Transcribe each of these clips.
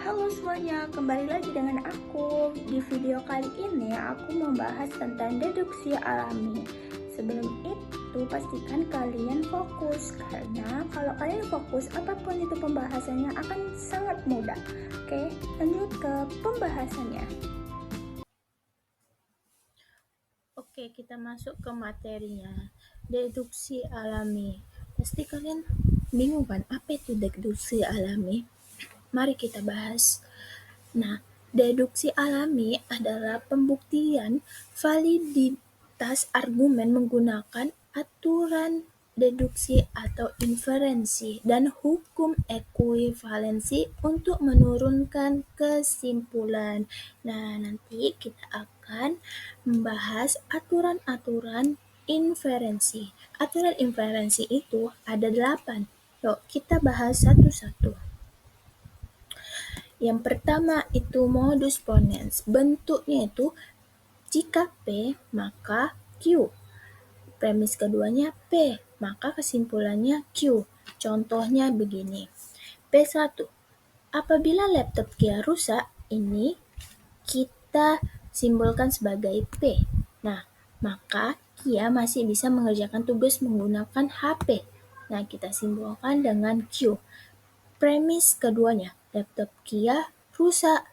Halo semuanya, kembali lagi dengan aku. Di video kali ini aku membahas tentang deduksi alami. Sebelum itu pastikan kalian fokus, karena kalau kalian fokus apapun itu pembahasannya akan sangat mudah. Oke, lanjut ke pembahasannya. Oke, kita masuk ke materinya. Deduksi alami. Pasti kalian bingung kan, apa itu deduksi alami? Mari kita bahas. Nah, deduksi alami adalah pembuktian validitas argumen menggunakan aturan deduksi atau inferensi dan hukum ekuivalensi untuk menurunkan kesimpulan. Nah, nanti kita akan membahas aturan-aturan inferensi. Aturan inferensi itu ada 8. Yuk, kita bahas satu-satu. Yang pertama itu modus ponens. Bentuknya itu jika P maka Q. Premis keduanya P, maka kesimpulannya Q. Contohnya begini. P1. Apabila laptop Kia rusak, ini kita simbolkan sebagai P. Nah, maka Kia masih bisa mengerjakan tugas menggunakan HP. Nah, kita simbolkan dengan Q. Premis keduanya, laptop Kia rusak.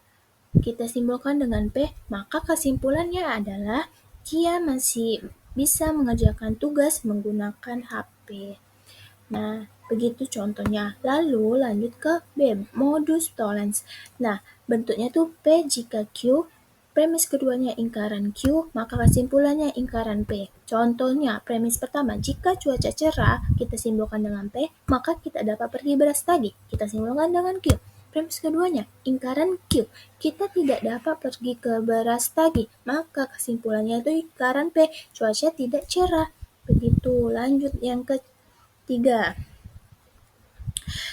Kita simbolkan dengan P, maka kesimpulannya adalah Kia masih bisa mengerjakan tugas menggunakan HP. Nah, begitu contohnya. Lalu lanjut ke B, modus tollens. Nah, bentuknya tuh P jika Q, premis keduanya ingkaran Q, maka kesimpulannya ingkaran P. Contohnya, premis pertama, jika cuaca cerah, kita simbolkan dengan P, maka kita dapat pergi beras tadi. Kita simbolkan dengan Q. Premis keduanya, ingkaran Q. Kita tidak dapat pergi ke beras tadi, maka kesimpulannya itu ingkaran P. Cuaca tidak cerah. Begitu, lanjut yang ketiga.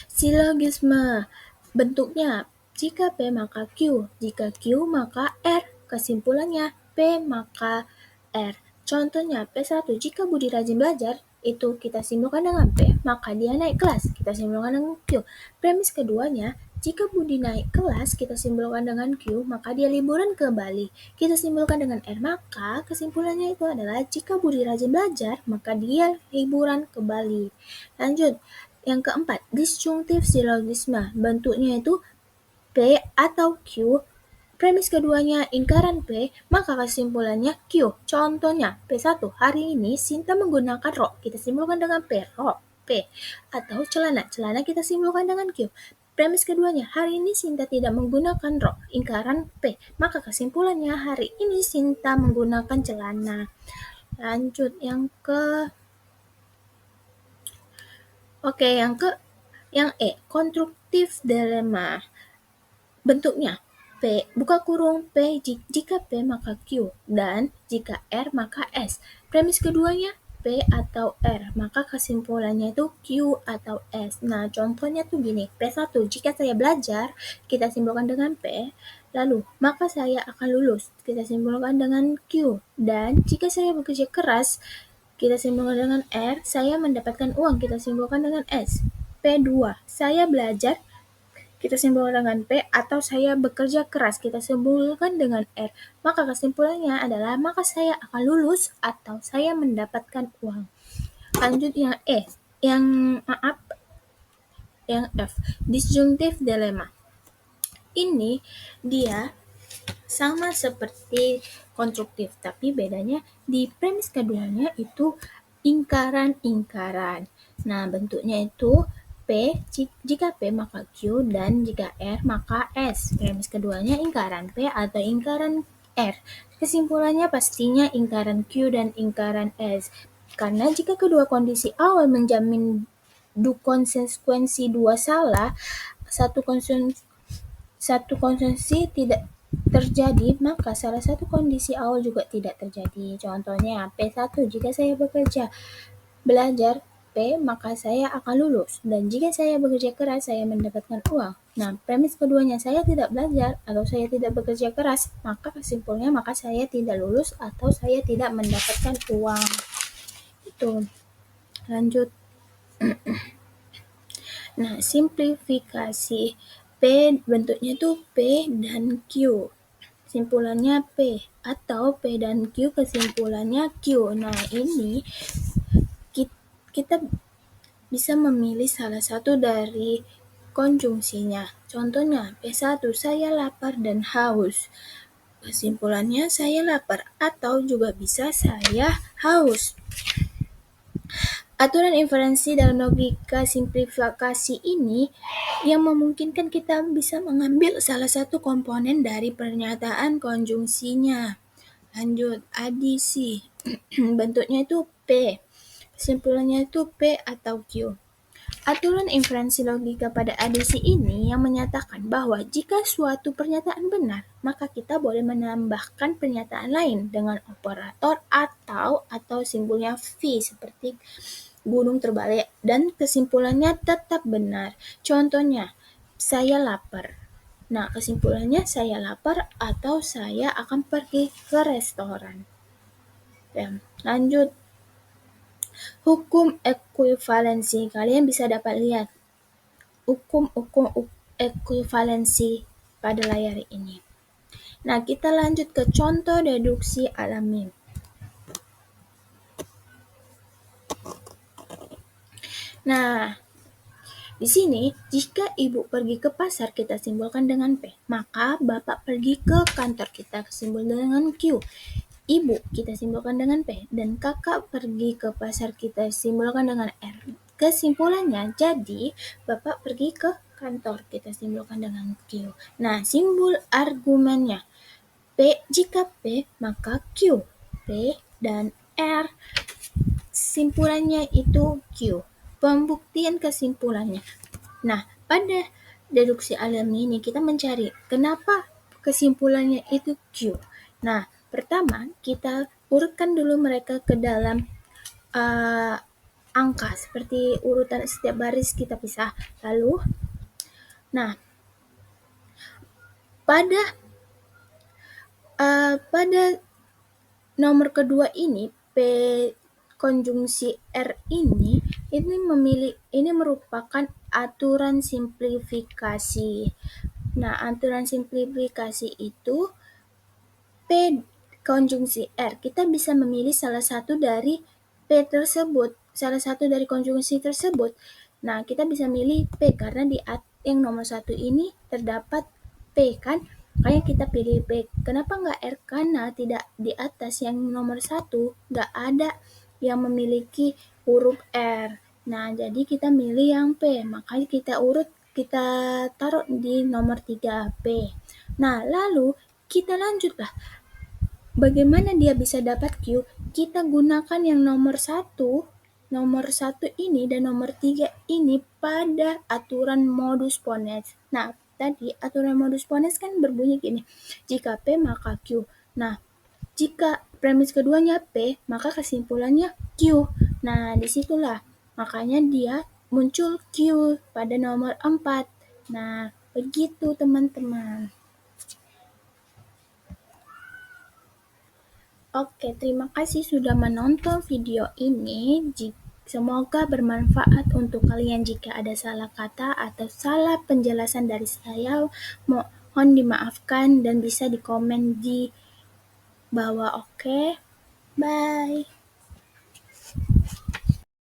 Silogisme. Bentuknya, jika P maka Q, jika Q maka R. Kesimpulannya, P maka R. Contohnya, P1, jika Budi rajin belajar, itu kita simbolkan dengan P, maka dia naik kelas. Kita simbolkan dengan Q. Premis keduanya, jika Budi naik kelas, kita simbolkan dengan Q, maka dia liburan ke Bali. Kita simbolkan dengan R, maka kesimpulannya itu adalah jika Budi rajin belajar, maka dia liburan ke Bali. Lanjut, yang keempat, disjunktif silogisme. Bentuknya itu P atau Q. Premis keduanya ingkaran P, maka kesimpulannya Q. Contohnya, P1, hari ini Sinta menggunakan rok. Kita simpulkan dengan P, rok, P. Atau celana, celana kita simpulkan dengan Q. Premis keduanya, hari ini Sinta tidak menggunakan rok. Ingkaran P, maka kesimpulannya hari ini Sinta menggunakan celana. Lanjut yang ke yang E, konstruktif dilema. Bentuknya P, buka kurung P, jika P maka Q, dan jika R maka S. Premis keduanya P atau R, maka kesimpulannya itu Q atau S. Nah, contohnya tuh gini, P1, jika saya belajar, kita simpulkan dengan P, lalu, maka saya akan lulus, kita simpulkan dengan Q, dan jika saya bekerja keras, kita simpulkan dengan R, saya mendapatkan uang, kita simpulkan dengan S. P2, saya belajar, kita simpulkan dengan P, atau saya bekerja keras, kita simpulkan dengan R. Maka kesimpulannya adalah, maka saya akan lulus atau saya mendapatkan uang. Lanjut yang E, yang F, disjunktif dilema. Ini dia sama seperti konstruktif, tapi bedanya di premis keduanya itu ingkaran-ingkaran. Nah, bentuknya itu P, jika P maka Q, dan jika R maka S. Premis keduanya ingkaran P atau ingkaran R. Kesimpulannya pastinya ingkaran Q dan ingkaran S. Karena jika kedua kondisi awal menjamin konsekuensi dua salah, satu konsekuensi tidak terjadi, maka salah satu kondisi awal juga tidak terjadi. Contohnya, P1, jika saya belajar P, maka saya akan lulus. Dan jika saya bekerja keras, saya mendapatkan uang. Nah, premis keduanya, saya tidak belajar atau saya tidak bekerja keras, maka kesimpulannya, maka saya tidak lulus atau saya tidak mendapatkan uang. Itu. Lanjut. Nah, simplifikasi P bentuknya itu P dan Q. Kesimpulannya P, atau P dan Q kesimpulannya Q. Nah, ini kita bisa memilih salah satu dari konjungsinya. Contohnya, P1, saya lapar dan haus. Kesimpulannya saya lapar, atau juga bisa saya haus. Aturan inferensi dalam logika simplifikasi ini yang memungkinkan kita bisa mengambil salah satu komponen dari pernyataan konjungsinya. Lanjut, adisi. Bentuknya itu P. Kesimpulannya itu P atau Q. Aturan inferensi logika pada adisi ini yang menyatakan bahwa jika suatu pernyataan benar, maka kita boleh menambahkan pernyataan lain dengan operator atau simbolnya V seperti gunung terbalik dan kesimpulannya tetap benar. Contohnya, saya lapar. Nah, kesimpulannya saya lapar atau saya akan pergi ke restoran. Ya, lanjut. Hukum ekuivalensi. Kalian bisa dapat lihat hukum ekuivalensi pada layar ini. Nah, kita lanjut ke contoh deduksi alami. Nah, di sini, jika ibu pergi ke pasar, kita simbolkan dengan P. Maka bapak pergi ke kantor, kita simbol dengan Q. Ibu kita simbolkan dengan P, dan kakak pergi ke pasar, kita simbolkan dengan R. Kesimpulannya, jadi bapak pergi ke kantor, kita simbolkan dengan Q. Nah, simbol argumennya, P, jika P, maka Q. P dan R, simpulannya itu Q. Pembuktian kesimpulannya. Nah, pada deduksi alami ini kita mencari kenapa kesimpulannya itu Q. Nah, pertama kita urutkan dulu mereka ke dalam angka seperti urutan setiap baris kita pisah. Lalu, nah pada nomor kedua ini P konjungsi R ini merupakan aturan simplifikasi. Nah, aturan simplifikasi itu P konjungsi R. Kita bisa memilih salah satu dari P tersebut, salah satu dari konjungsi tersebut. Nah, kita bisa milih P karena di yang nomor satu ini terdapat P kan? Makanya kita pilih P. Kenapa nggak R? Karena tidak di atas yang nomor satu, nggak ada yang memiliki huruf R. Nah, jadi kita milih yang P. Makanya kita taruh di nomor 3 P. Nah, lalu kita lanjutlah. Bagaimana dia bisa dapat Q? Kita gunakan yang nomor satu ini dan nomor 3 ini pada aturan modus ponens. Nah, tadi aturan modus ponens kan berbunyi gini, jika P maka Q. Nah, jika premis keduanya P, maka kesimpulannya Q. Nah, disitulah makanya dia muncul Q pada nomor 4. Nah, begitu teman-teman. Oke, terima kasih sudah menonton video ini. Semoga bermanfaat untuk kalian. Jika ada salah kata atau salah penjelasan dari saya, mohon dimaafkan dan bisa dikomen di bawah. Oke, bye.